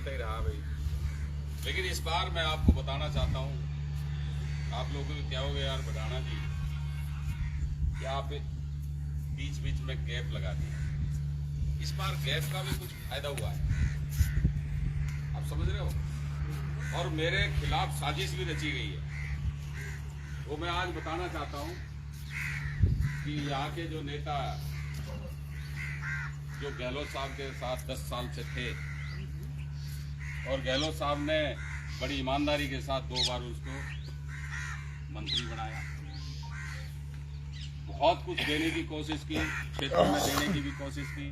चलता ही रहा भाई। लेकिन इस बार मैं आपको बताना चाहता हूँ, आप लोगों को क्या हो गया यार बढ़ाना जी, कि आप बीच बीच में गैप लगा दिए। इस बार गैप का भी कुछ फायदा हुआ है, आप समझ रहे हो। और मेरे खिलाफ साजिश भी रची गई है, वो मैं आज बताना चाहता हूँ कि यहाँ के जो नेता जो गहलोत साहब के साथ 10 साल से थे, और गहलोत साहब ने बड़ी ईमानदारी के साथ 2 बार उसको मंत्री बनाया, बहुत कुछ देने की कोशिश की, क्षेत्र में देने की भी कोशिश की,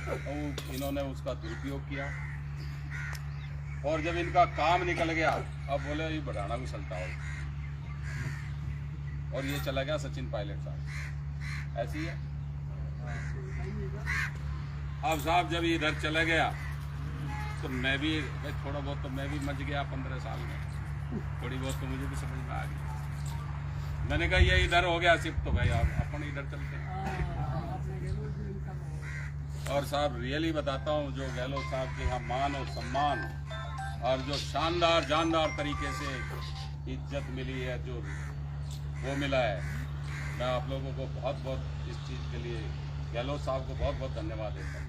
और इन्होंने उसका दुरुपयोग किया। और जब इनका काम निकल गया, अब बोले ये बढ़ाना भी चलता हो, और ये चला गया सचिन पायलट साहब। ऐसी है। अब साहब जब इधर चला गया तो मैं भी थोड़ा बहुत तो मैं भी मच गया 15 साल में, थोड़ी बहुत तो मुझे भी समझ में आ गई। मैंने कहा ये इधर हो गया शिफ्ट, तो भाई आप अपन इधर चलते हैं। और साहब रियली बताता हूँ, जो गहलोत साहब के यहाँ मान और सम्मान और जो शानदार जानदार तरीके से इज्जत मिली है, जो वो मिला है, मैं आप लोगों को बहुत बहुत इस चीज़ के लिए गहलोत साहब को बहुत बहुत धन्यवाद देता हूँ।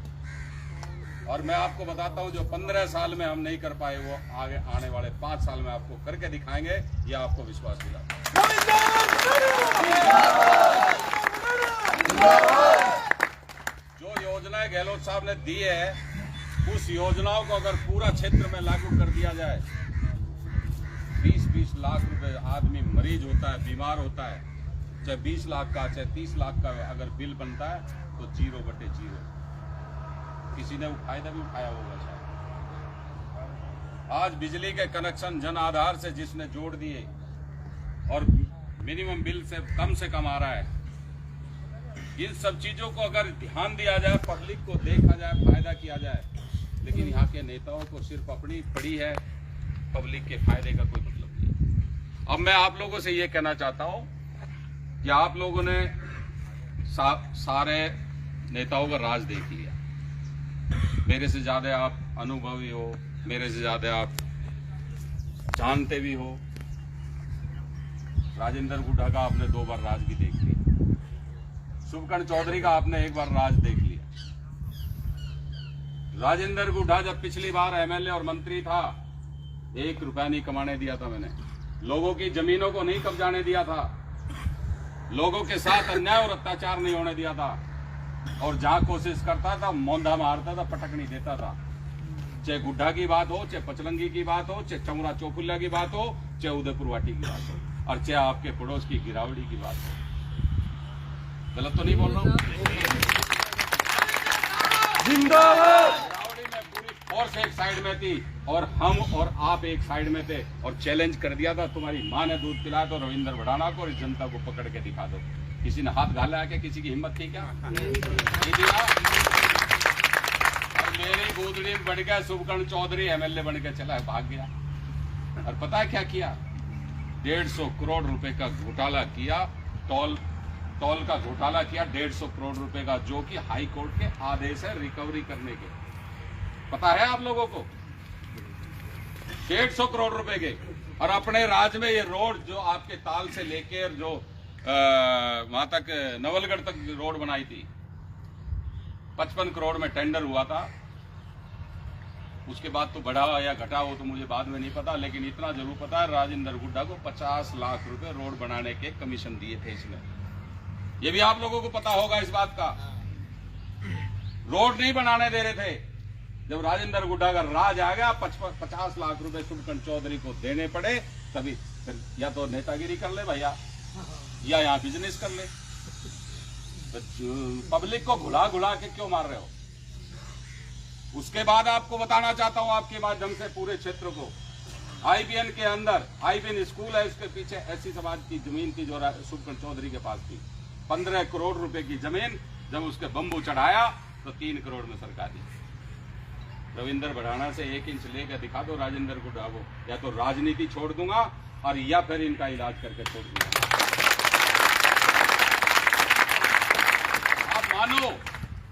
और मैं आपको बताता हूँ, जो 15 साल में हम नहीं कर पाए, वो आगे आने वाले 5 साल में आपको करके दिखाएंगे, ये आपको विश्वास दिलाता हूँ। जो योजनाएं गहलोत साहब ने दी है, उस योजनाओं को अगर पूरा क्षेत्र में लागू कर दिया जाए, 20-20 लाख रुपए आदमी मरीज होता है, बीमार होता है, चाहे 20 लाख का चाहे 30 लाख का अगर बिल बनता है, तो 0/0 किसी ने फायदा भी उठाया होगा शायद। आज बिजली के कनेक्शन जन आधार से जिसने जोड़ दिए और मिनिमम बिल से कम आ रहा है, इन सब चीजों को अगर ध्यान दिया जाए, पब्लिक को देखा जाए, फायदा किया जाए, लेकिन यहाँ के नेताओं को सिर्फ अपनी पड़ी है, पब्लिक के फायदे का कोई मतलब नहीं। अब मैं आप लोगों से ये कहना चाहता हूँ कि आप लोगों ने सारे नेताओं का राज देख लिया, मेरे से ज्यादा आप अनुभवी हो, मेरे से ज्यादा आप जानते भी हो। राजेंद्र गुड्डा का आपने 2 बार राज भी देख लिया, शुभकर्ण चौधरी का आपने 1 बार राज देख लिया। राजेंद्र गुड्डा जब पिछली बार एमएलए और मंत्री था, 1 रुपया नहीं कमाने दिया था मैंने, लोगों की जमीनों को नहीं कब्जाने दिया था, लोगों के साथ अन्याय और अत्याचार नहीं होने दिया था, और जहां कोशिश करता था मौंधा मारता था, पटक नहीं देता था। चाहे गुड्डा की बात हो, चाहे पचलंगी की बात हो, चाहे चौरा चौफुल्ला की बात हो, चाहे उदयपुर वाटी की बात हो, और चाहे आपके पड़ोस की गिरावड़ी की बात हो। गलत तो नहीं बोल रहा हूँ? जिंदाबाद। गिरावड़ी में पूरी फोर्स एक साइड में थी, और हम और आप एक साइड में थे, और चैलेंज कर दिया था, तुम्हारी माँ ने दूध पिलाया तो रविंद्र भड़ाना को, और इस जनता को पकड़ के दिखा दो। किसी ने हाथ घाला है? किसी की हिम्मत थी क्या? नहीं दिया। और मेरी गोदड़ी में बढ़ गया, शुभकर्ण चौधरी एमएलए बन के चला, भाग गया। और पता है क्या किया? 150 करोड़ रुपए का घोटाला किया, टोल का घोटाला किया, 150 करोड़ रुपए का, जो कि हाई कोर्ट के आदेश है रिकवरी करने के। पता है आप लोगों को? 150 करोड़ रुपए के। और अपने राज्य में ये रोड जो आपके ताल से लेकर जो वहां तक नवलगढ़ तक रोड बनाई थी, 55 करोड़ में टेंडर हुआ था। उसके बाद तो बढ़ा या घटा वो तो मुझे बाद में नहीं पता, लेकिन इतना जरूर पता है राजेंद्र गुड्डा को 50 लाख रुपए रोड बनाने के कमीशन दिए थे इसमें। ये भी आप लोगों को पता होगा इस बात का। रोड नहीं बनाने दे रहे थे, जब राजेंद्र गुड्डा का राज आ गया, 50 लाख रुपए शुभकर्ण चौधरी को देने पड़े। तभी या तो नेतागिरी कर ले भैया, या यहाँ बिजनेस कर ले। पब्लिक को घुला घुला के क्यों मार रहे हो? उसके बाद आपको बताना चाहता हूँ आपके माध्यम से पूरे क्षेत्र को, आईपीएन के अंदर आईपीएन स्कूल है, उसके पीछे एससी समाज की जमीन थी जो शुभकर्ण चौधरी के पास थी, 15 करोड़ रुपए की जमीन। जब उसके बम्बू चढ़ाया तो 3 करोड़ में सरकार दी। रविंद्र भड़ाना से 1 इंच लेकर दिखा दो राजेंद्र गुड्डा को, या तो राजनीति छोड़ दूंगा और या फिर इनका इलाज करके छोड़ दूंगा। आप मानो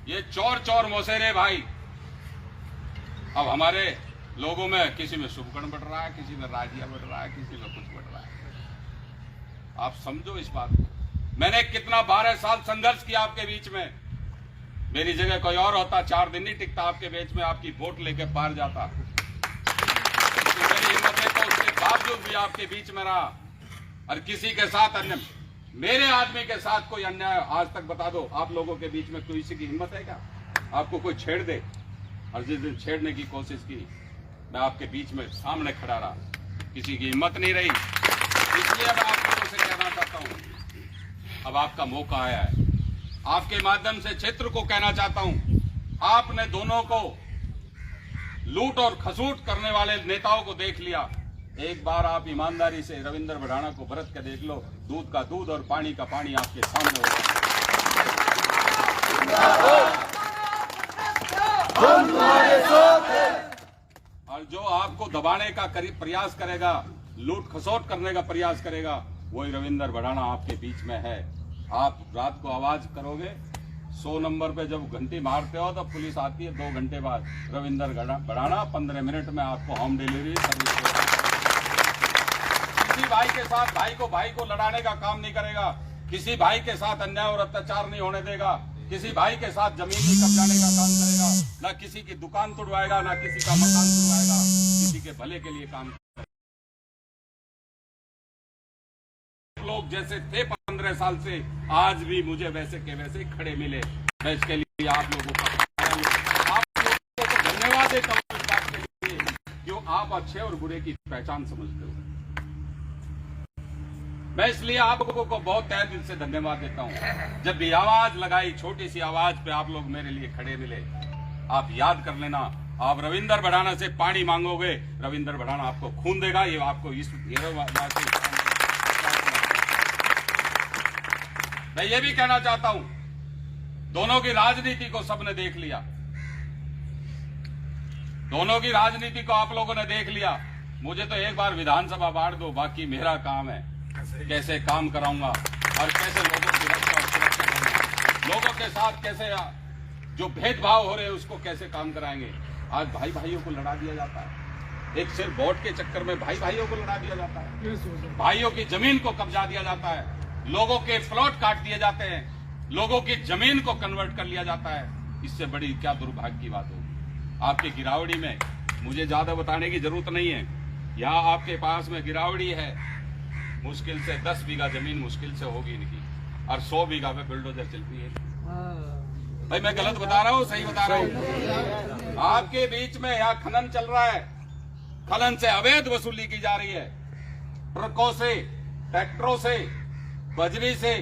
ये चोर चोर मोसेरे भाई अब हमारे लोगों में किसी में शुभकर्ण बढ़ रहा है, किसी में राजिया बढ़ रहा है, किसी में कुछ बढ़ रहा है। आप समझो इस बात को। मैंने कितना 12 साल संघर्ष किया आपके बीच में। मेरी जगह कोई और होता 4 दिन नहीं टिकता आपके बीच में, आपकी वोट लेके पार जाता। तो मेरी हिम्मत है तो उसके बावजूद भी आपके बीच में रहा। और किसी के साथ अन्य, मेरे आदमी के साथ कोई अन्याय आज तक बता दो आप लोगों के बीच में किसी की हिम्मत है क्या? आपको कोई छेड़ दे, और जिस दिन छेड़ने की कोशिश की मैं आपके बीच में सामने खड़ा रहा, किसी की हिम्मत नहीं रही। इसलिए मैं आप लोगों से कहना चाहता हूं, अब आपका मौका आया है। आपके माध्यम से क्षेत्र को कहना चाहता हूं, आपने दोनों को लूट और खसूट करने वाले नेताओं को देख लिया। एक बार आप ईमानदारी से रविंद्र भड़ाना को बरत के देख लो, दूध का दूध और पानी का पानी आपके सामने होगा। और जो आपको दबाने का प्रयास करेगा, लूट खसोट करने का प्रयास करेगा, वही रविंद्र भड़ाना आपके बीच में है। आप रात को आवाज करोगे 100 नंबर पे, जब घंटी मारते हो तो पुलिस आती है 2 घंटे बाद। रविंद्र भड़ाना 15 मिनट में आपको होम डिलीवरी सर्विस। किसी भाई के साथ भाई को लड़ाने का काम नहीं करेगा, किसी भाई के साथ अन्याय और अत्याचार नहीं होने देगा, किसी भाई के साथ जमीन नहीं कब्जाने का काम करेगा, ना किसी की दुकान तोड़वाएगा, ना किसी का मकान तोड़वाएगा, किसी के भले के लिए काम। लोग जैसे थे 15 साल से, आज भी मुझे वैसे के वैसे खड़े मिले। मैं इसके लिए आप लोगों को धन्यवाद देता हूं इस बात के लिए, जो आप अच्छे और बुरे की पहचान समझते हो। मैं इसलिए आप लोगों को बहुत तहे दिल से धन्यवाद देता हूं। जब भी आवाज लगाई, छोटी सी आवाज पे आप लोग मेरे लिए खड़े मिले। आप याद कर लेना, आप रविंद्र भड़ाना से पानी मांगोगे, रविंद्र भड़ाना आपको खून देगा। ये आपको इस मैं ये भी कहना चाहता हूं, दोनों की राजनीति को सबने देख लिया, दोनों की राजनीति को आप लोगों ने देख लिया। मुझे तो एक बार विधानसभा बांट दो, बाकी मेरा काम है कैसे काम कराऊंगा और कैसे लोगों की रक्षा और सुरक्षा करूंगा, लोगों के साथ कैसे जो भेदभाव हो रहे हैं उसको कैसे काम कराएंगे। आज भाई भाइयों को लड़ा दिया जाता है, एक सिर्फ वोट के चक्कर में भाई भाइयों को लड़ा दिया जाता है, भाइयों की जमीन को कब्जा दिया जाता है, लोगों के प्लॉट काट दिए जाते हैं, लोगों की जमीन को कन्वर्ट कर लिया जाता है। इससे बड़ी क्या दुर्भाग्य की बात होगी। आपके गिरावड़ी में मुझे ज्यादा बताने की जरूरत नहीं है, यहाँ आपके पास में गिरावड़ी है, मुश्किल से 10 बीघा जमीन मुश्किल से होगी इनकी, और 100 बीघा पे बुलडोजर चलती है। भाई मैं गलत बता रहा हूँ सही बता रहा हूँ? आपके बीच में यहाँ खनन चल रहा है, खनन से अवैध वसूली की जा रही है, ट्रकों से, ट्रैक्टरों से, बजरी से।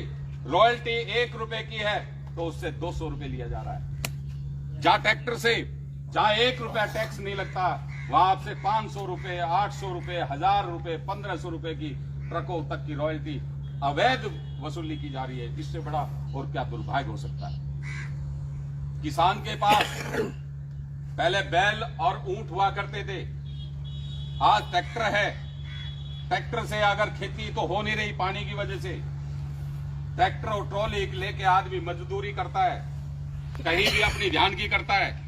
रॉयल्टी 1 रुपए की है तो उससे 200 रुपए लिया जा रहा है। जहां ट्रैक्टर से जहां 1 रुपया टैक्स नहीं लगता, वहां आपसे 500 रुपए, 800 रुपए, 1000 रुपए, 1500 रुपए की ट्रकों तक की रॉयल्टी अवैध वसूली की जा रही है। इससे बड़ा और क्या दुर्भाग्य हो सकता है। किसान के पास पहले बैल और ऊंट हुआ करते थे, आज ट्रैक्टर है। ट्रैक्टर से अगर खेती तो हो नहीं रही पानी की वजह से, ट्रैक्टर और ट्रॉली लेके आदमी मजदूरी करता है, कहीं भी अपनी ध्यान की करता है।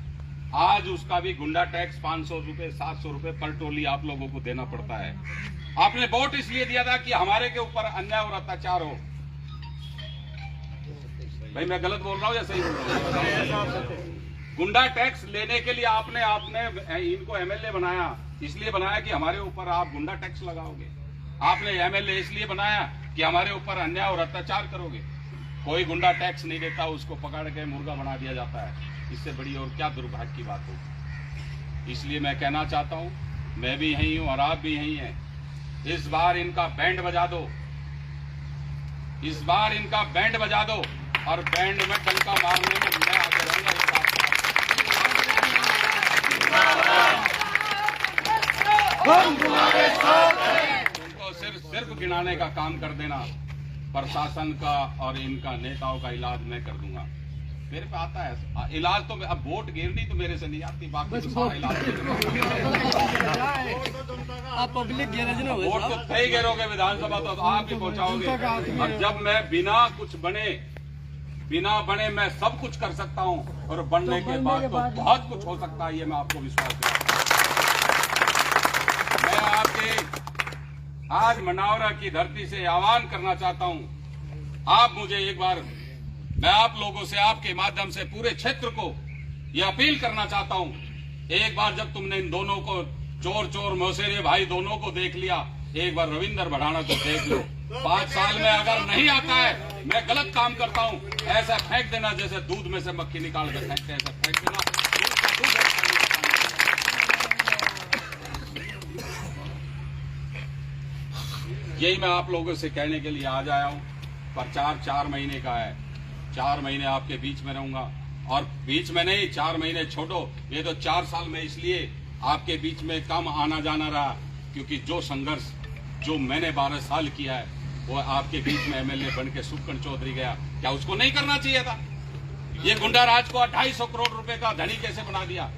आज उसका भी गुंडा टैक्स 500 रुपए, 700 रुपए पर ट्रॉली आप लोगों को देना पड़ता है। आपने वोट इसलिए दिया था कि हमारे के ऊपर अन्याय और अत्याचार हो। भाई मैं गलत बोल रहा हूँ या सही बोल रहा हूँ? गुंडा टैक्स लेने के लिए आपने इनको एमएलए बनाया, इसलिए बनाया कि हमारे ऊपर आप गुंडा टैक्स लगाओगे। आपने एमएलए इसलिए बनाया कि हमारे ऊपर अन्याय और अत्याचार करोगे। कोई गुंडा टैक्स नहीं देता, उसको पकड़ के मुर्गा बना दिया जाता है। इससे बड़ी और क्या दुर्भाग्य की बात होगी। इसलिए मैं कहना चाहता हूँ, मैं भी यही हूँ और आप भी यही हैं। इस बार इनका बैंड बजा दो, इस बार इनका बैंड बजा दो, और बैंड में डंका मारने में मैं आगे रहूंगा। उनको सिर्फ गिनाने का काम कर देना, प्रशासन का और इनका नेताओं का इलाज मैं कर दूंगा। मेरे पे आता है इलाज, तो अब वोट गिरनी तो मेरे से नहीं आती, बाकी तो सारा इलाज आप पब्लिक वोट तो सही गिरोगे, विधानसभा तो आप ही पहुंचाओगे। और जब मैं बिना कुछ बने मैं सब कुछ कर सकता हूं, और बनने के बाद तो बहुत कुछ हो सकता है, ये मैं आपको विश्वास दिलाता हूं। करके आज मनावरा की धरती से आह्वान करना चाहता हूं, आप मुझे एक बार, मैं आप लोगों से आपके माध्यम से पूरे क्षेत्र को ये अपील करना चाहता हूं, एक बार जब तुमने इन दोनों को चोर चोर मौसेरे भाई दोनों को देख लिया, एक बार रविंदर भड़ाना को देख लो। 5 साल में अगर नहीं आता है, मैं गलत काम करता हूं, ऐसा फेंक देना जैसे दूध में से मक्खी निकाल कर फेंकते, ऐसा फेंक देना। यही मैं आप लोगों से कहने के लिए आज आया हूं। प्रचार 4 महीने का है, 4 महीने आपके बीच में रहूंगा, और बीच में नहीं, 4 महीने छोड़ो, ये तो 4 साल में इसलिए आपके बीच में कम आना जाना रहा क्योंकि जो संघर्ष जो मैंने 12 साल किया है वो आपके बीच में एमएलए बन के सुखकन चौधरी गया, क्या उसको नहीं करना चाहिए था? ये गुंडा राज को 250 करोड़ रुपए का धनी कैसे बना दिया?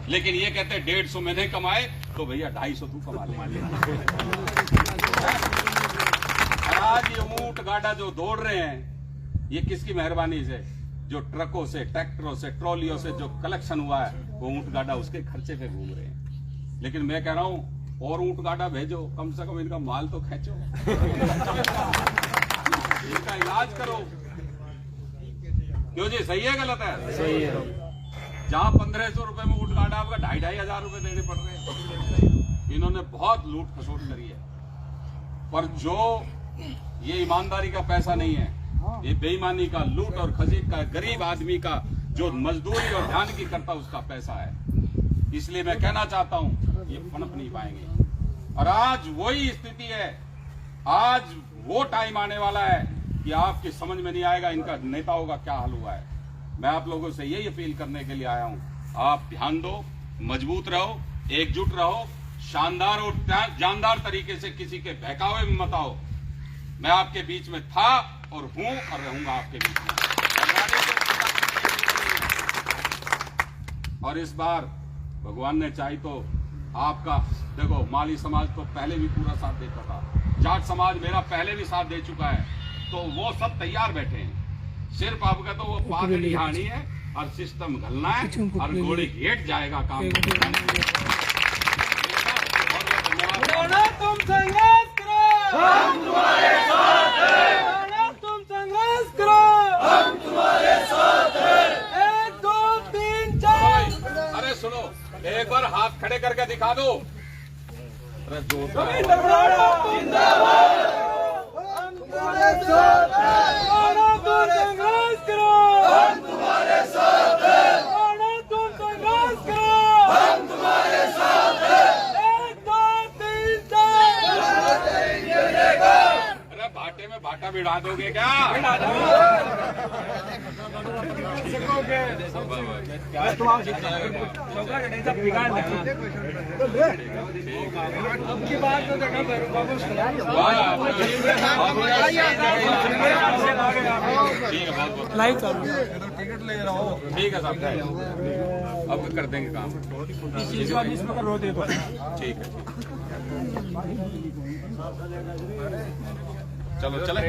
लेकिन ये कहते 150 मैंने कमाए तो भैया 250 तू कमा ले। आज ये ऊंट गाड़ा जो दौड़ रहे हैं, ये किसकी मेहरबानी से? जो ट्रकों से, ट्रैक्टरों से, ट्रॉलियों से जो कलेक्शन हुआ है, वो ऊंट गाड़ा उसके खर्चे पे घूम रहे हैं। लेकिन मैं कह रहा हूं और ऊंट गाड़ा भेजो, कम से कम इनका माल तो खींचो, इनका इलाज करो। क्यों जी, सही है गलत है? सही है। जहां 1500 रुपए में ऊंट गाड़ा आपका 2,500 हजार रुपए देने पड़ रहे हैं। इन्होंने बहुत लूट खसोट करी है, पर जो ये ईमानदारी का पैसा नहीं है, ये बेईमानी का, लूट और खजीद का, गरीब आदमी का जो मजदूरी और ध्यान की करता उसका पैसा है। इसलिए मैं कहना चाहता हूं ये पनप नहीं पाएंगे। और आज वही स्थिति है, आज वो टाइम आने वाला है कि आपकी समझ में नहीं आएगा इनका नेताओं का क्या हाल हुआ है। मैं आप लोगों से यही अपील करने के लिए आया हूं, आप ध्यान दो, मजबूत रहो, एकजुट रहो, शानदार और जानदार तरीके से किसी के बहकावे में मत आओ। मैं आपके बीच में था और हूं और रहूंगा आपके बीच में। और इस बार भगवान ने चाही तो आपका, देखो माली समाज तो पहले भी पूरा साथ देता था, जाट समाज मेरा पहले भी साथ दे चुका है, तो वो सब तैयार बैठे हैं। सिर्फ आपका तो वो पाक निहानी है और सिस्टम घलना है और गोली गेट जाएगा काम। तुम संघर्ष करो, हम तुम्हारे साथ हैं। तुम संघर्ष करो, हम तुम्हारे साथ हैं। 1 2 3 4। अरे सुनो, एक बार हाथ खड़े करके दिखा दो। अरे जोरदार। जिंदाबाद, हम तुम्हारे साथ हैं। तुम संघर्ष करो, हम तुम्हारे साथ हैं। तुम संघर्ष करो, हम तुम्हारे साथ हैं। 1 2 3 4। अरे भाटे में भाटा भिड़ा दोगे क्या? लाइव चालू, ठीक है साहब, अब कर देंगे काम। ठीक है, चलो चले।